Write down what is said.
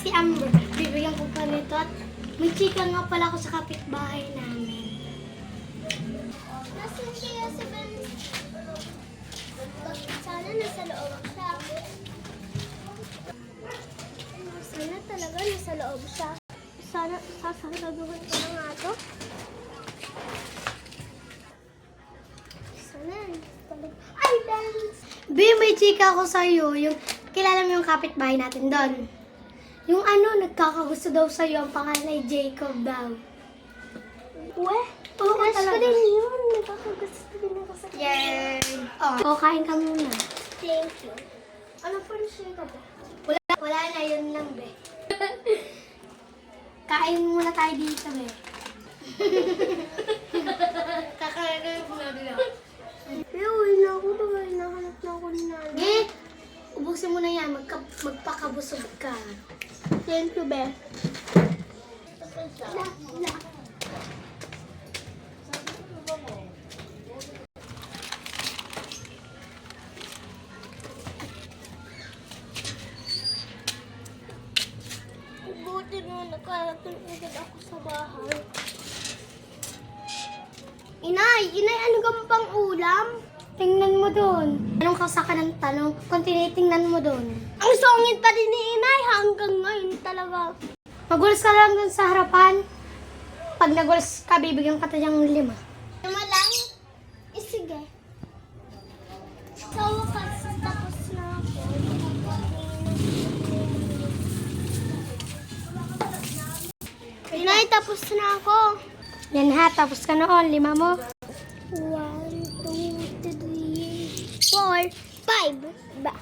si Amber. Bibigyan ko pa nito at may chika nga pala ako sa kapitbahay namin. Nasaan siya si Ben? Sana nasa loob siya. Sana talaga nasa loob siya. Sana sasaraduhan ko na nga ito. Sana talaga. Ay, Ben! Bi, may chika ako sa'yo. Yung, kilala mo yung kapitbahay natin doon. Yung ano, nagkakagusto daw sa'yo. Ang pangalan ay Jacob daw. Weh? Oo, Crush ko talaga. din yun. Nakakagusto din ako sa kanya. Yay! Oh, kain ka muna. Thank you. Ano pa rin siya ka ba? Wala na, yun lang, be. Kain muna tayo dito, be. Kakain muna dito. Pero uwi na ako. Hinahanap na ako ni Nana. Ge, ubusin mo na yan. Magpakabusog ka. Thank you, Be. Buti na nakarating agad ako sa bahay. Inay, ano ka pang ulam? Tingnan mo doon. Anong kausakan ng tanong? Kung tinitingnan mo doon. Ang songit pa din ni Inay hanggang ngayon talaga. Magulas ka lang doon sa harapan. Pag nagulas ka, bibigyan ka tayong 5. Tama lang? Sige. Sa wakas, tapos na ako. Inay, tapos na ako. Yan ha, tapos ka noon. 5 mo. 1, 2, 3, 4, 5. Ba?